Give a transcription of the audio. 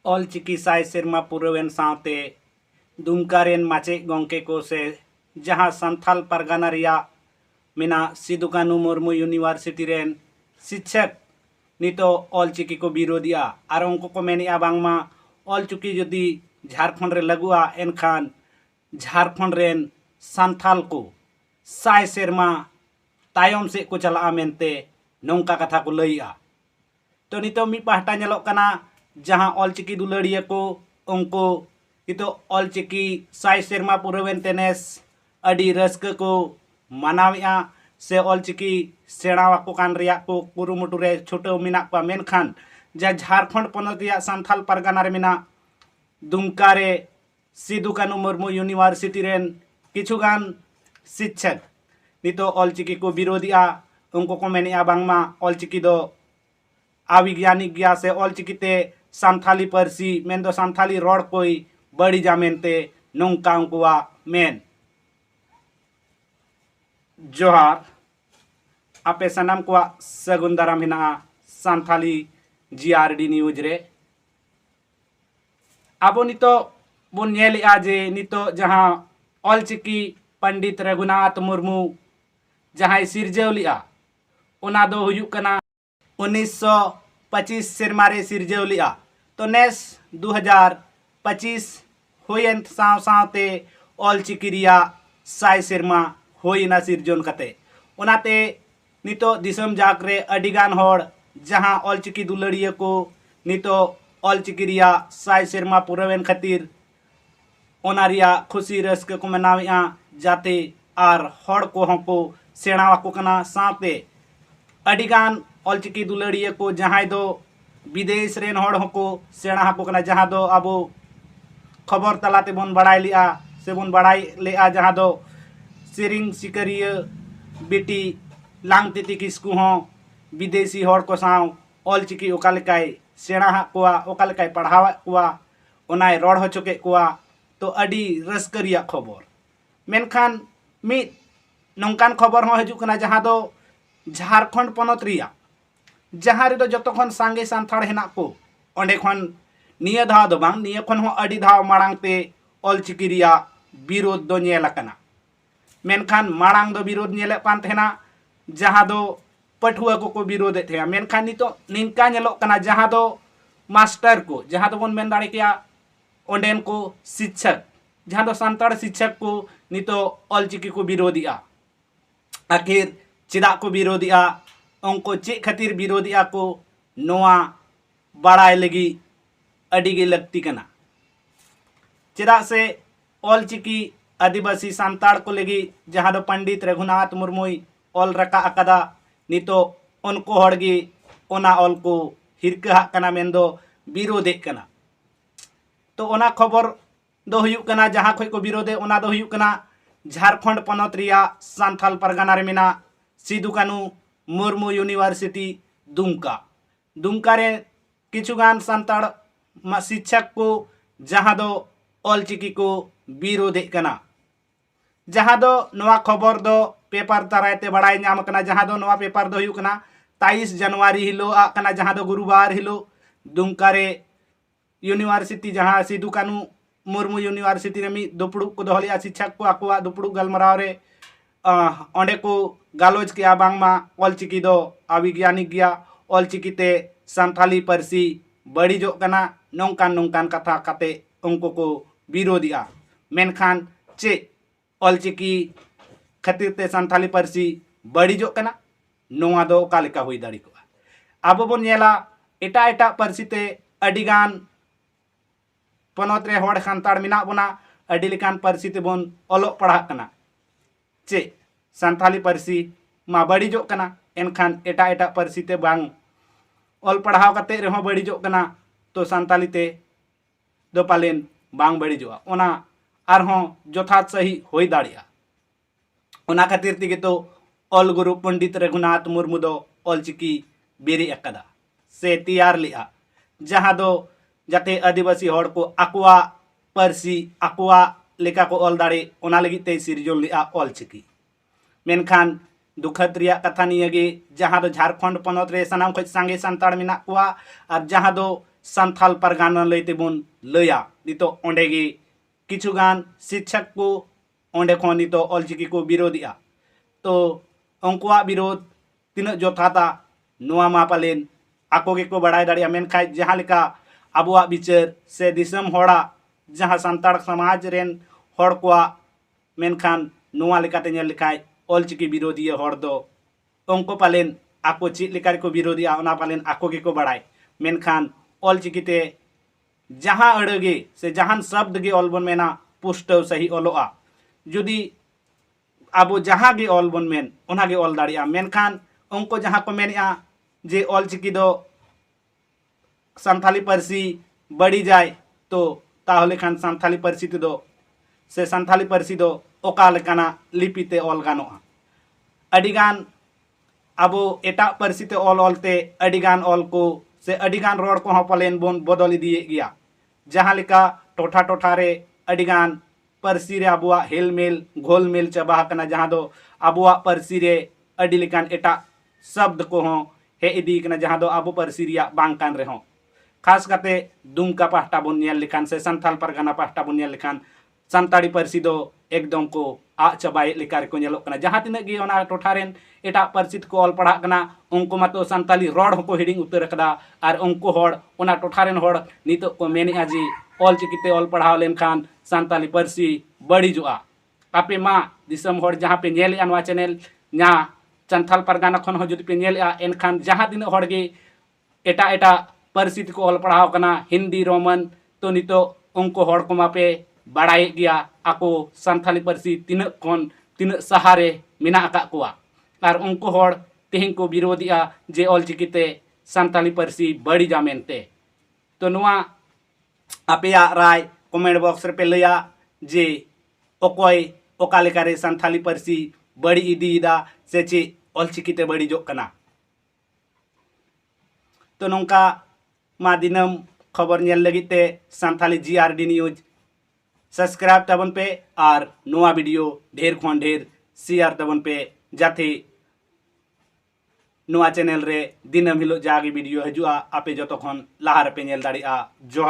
ऑलचिकी साय सेरमा पुरवेन सावते दुमकारेन माचे गोंके को से जहां संथाल परगना रिया मेना सिदु कानू मुर्मू यूनिवर्सिटी रेन शिक्षक नितो ऑलचिकी को विरोधिया और उनको को मेनिया बांगमा ऑलचिकी जदि झारखंड रे लगुआ एनखान झारखंड रेन संथाल को साय सेरमा तायम से को चला मेनते नौका कथा को लइया तो नितो मी पाहटा नेलोक कना जहां ऑलचिकी दुलड़िया को उनको नितो ऑलचिकी साय सेरमा पुरवेन तेनेस अडी रस्क को मनाविया से ऑलचिकी सेणावाको कान रिया को कुरुमुटु रे छोटो मिना पा मेनखान जा झारखंड पनत रिया संथाल परगना रे मिना दुमका रे सिदु कानू मुर्मू यूनिवर्सिटी रेन किछुगान शिक्षक नितो ऑलचिकी को विरोधिया उनको को मेनिया बांगमा ऑलचिकी दो अविज्ञानिक गया से ऑलचिकीते संथाली परसी मेन दो संथाली रोड कोई बड़ी जामेनते नौका उनकुआ मेन जोहार आपे सनम को सगुन दाराम हिना संथाली जीआरडी न्यूज रे अब नितो बुन नेल आजे नितो जहां ऑलचिकी पंडित रघुनाथ मुर्मू जहां सिरजेवलिया उना दो हुयुक कना 1925 सेरमारे सिरजेवलिया तो नेस 2025 होयन साव सावते ऑलचिकी रिया साय सेरमा होइना सिरजोन कते ओनाते नितो दिसम जाकरे अडिगान होड़ जहां ऑलचिकी दुलड़िया को नितो ऑलचिकी रिया साय सेरमा पुरवेन खातिर ओना रिया खुशी रस्क को मनाविया जाते आर होड़ को हमको सेणावाको कना साथे अडिगान ऑलचिकी दुलड़िया को जहां दो विदेश रेन होड़ हमको सेणा हको कना जहां दो अब खबर तलाते बन बड़ाई लिया से बन बड़ाई लिया जहां दो सिरिंग सिकरिया बेटी लांगतिति किसकु हो विदेशी होड़ को साव ऑलचिकी ओकालेकाय सेणा हकुआ ओकालेकाय पढ़ावा कुआ ओनाय रोड हो चुके कुआ तो अडी रस्करिया खबर मेनखान मित नौकान खबर हो हजू कना जहां दो झारखंड पनत रिया जहां रे दो जतखन सांगे सांथाड़ हेना को ओंडे खन निया धाव दो बांग निया खन हो अडी धाव माड़ांग ते ऑलचिकी रिया विरोध दो नेल कना मेनखान माड़ांग दो विरोध नेले पान थेना जहां दो पठुआ को विरोध थे मेनखान नितो निनका नेलोक कना जहां दो मास्टर को जहां दो बन मेन दाड़े किया ओंडेन को शिक्षक जहां दो सांताड़ शिक्षक को नितो ऑलचिकी को विरोधिया आखिर चिदा को विरोधिया उनको चे खातिर विरोधिया को नोआ बड़ाई लगी अडिगे लगती कना चिदा से ऑलचिकी आदिवासी सांताड़ को लगी जहां दो पंडित रघुनाथ मुर्मू ऑल रका अकदा नितो उनको हड़गी ओना ऑल को हिरका कना मेंदो विरोधे कना तो ओना खबर दो हुयुक कना जहां खय को विरोधे ओना दो हुयुक कना झारखंड पनत रिया संथाल परगना रे मेना सिदु कानू मुर्मू यूनिवर्सिटी दुमका रे किछुगान संताड़ शिक्षक को जहां दो ऑलचिकी को विरोधे कना जहां दो नवा खबर दो पेपर तरायते बड़ाई नाम कना जहां दो नवा पेपर दो हुयुक कना 23 जनवरी हिलो आ कना जहां दो गुरुवार हिलो दुमका रे यूनिवर्सिटी जहां सिदु कानू मुर्मू यूनिवर्सिटी रे मी दुपड़ू को दोहलिया शिक्षक को आकुआ दुपड़ू गलमराव रे ओंडे को गालोज के बांगमा ऑलचिकी दो अविज्ञानिक गया ऑलचिकीते संथाली परसी बड़ी जो कना नौकान नौकान कथा कते उनको को विरोधिया मेनखान चे ऑलचिकी खातिर ते संथाली परसी बड़ी जो कना नोआ दो कालिका हुई दाड़ी को अब बन नेला एटा एटा परसी ते अडिगान पनत रे होड़ संताड़ मिना बना अडी लेकान परसी ते बन ओलोग पढ़ा कना चे संथाली परसी मा बड़ीजो कना एनखान एटा एटा परसी ते बांग ऑल पढ़ाव कते रेहो बड़ीजो कना तो संथाली ते दो पालेन बांग बड़ीजोआ ओना आरहों जथात सही होई दाड़िया ओना खातिर तिगे तो ऑल गुरु पंडित रघुनाथ मुर्मू दो ऑलचिकी बेरी अकदा से तैयार लिया जहां दो जाते आदिवासी होड़ को अकुआ परसी अकुआ लेका को ऑल दाड़े ओना लगी ते सिरजोन लिया ऑलचिकी मेनखान दुखद रिया कथा नियगे जहां दो झारखंड पनत रे सनाम खज सांगे संताड़ मेना कुआ और जहां दो संथाल परगाना लैतेबन लैया नितो ओंडे गे किछुगान शिक्षक को ओंडे खन नितो ऑलचिकी को विरोधिया तो उनकुआ विरोध तीना जथाता नोआ मा पालेन आको गे को बड़ाय दाड़िया मेनखाय जहां लेका आबुआ विचार से दिसम होड़ा जहां संताड़ समाज रेन होड़ कोआ मेनखान नोआ लेकाते नेल लेखाय ऑलचिकी विरोधी होड़ दो उनको पालेन आको चीज लेकार को विरोधिया ओना पालेन आको गे को बड़ाय मेनखान ऑलचिकीते जहां अड़गे से जहां शब्द गे ऑल बन मेना पुष्टव सही ऑलोआ जुदी आबो जहां गे ऑल बन मेन ओना गे ऑल दाड़िया मेनखान उनको जहां को मेनिया जे ऑलचिकी दो संथाली पारसी बड़ी जाए तो ताहले खान संथाली पारसी दो से संथाली पारसी दो ओका लेकाना लिपिते ऑल गानोआ अडिगान आबो एटा पारसीते ऑल ऑलते अडिगान ऑल को से अडिगान रोड को पालेन बोन बदल दिए गया जहां लेका टोठा टोठा रे अडिगान पारसी रे आबुआ हेलमेल घोलमेल चाबा कना जहां दो आबुआ पारसी रे अडी लेकान एटा शब्द को हो हे इदी कना जहां दो आबो पारसी रिया बांग कान रे हो खास करते दुमका पाहटा बन नेल लेखान से संथाल परगाना पाहटा बन नेल लेखान संताड़ी पारसी दो एकदम को आ चबाय लेकार को नेलोक कना जहां तिना गे ओना टोठारेन एटा पारसी को ऑल पढ़ा कना उनको मातो संताली रोड को हिडिंग उतर कदा और उनको होड़ ओना टोठारेन होड़ नितो को मेनिया जी ऑल चिकिते ऑल पढ़ाव लेनखान संताली पारसी बड़ी जोआ आपे मा दिसम होड़ जहां पे नेल अनवा चैनल न्या संथाल परगाना खन हो जुदी पे नेल एनखान जहां दिन होड़ गे एटा एटा पारसी को ऑल पढ़ाव कना हिंदी रोमन तो नितो उनको होड़ को मापे बड़ाई गया आको संथाली पारसी तीन सहारे मिना अका कुआ और उनको होड़ तेहिं को विरोधिया जे ऑलचिकीते संथाली पारसी बड़ी जा मेनते तो नुआ आपेया राय कमेंट बॉक्स रे पे लैया जे ओकोय ओका लेकारे संथाली पारसी बड़ी इदीदा से चे ऑलचिकीते बड़ी जो कना तो नोंका मा दिनम खबर नेल लगिते संथाली GRD न्यूज सब्सक्राइब तबन पे और नोआ वीडियो ढेर खन ढेर शेयर तबन पे जाते नोआ चैनल रे दिनम हिलो जागे वीडियो हजुआ आपे जतो खन लाहार पे नेल दाड़िया जोहा।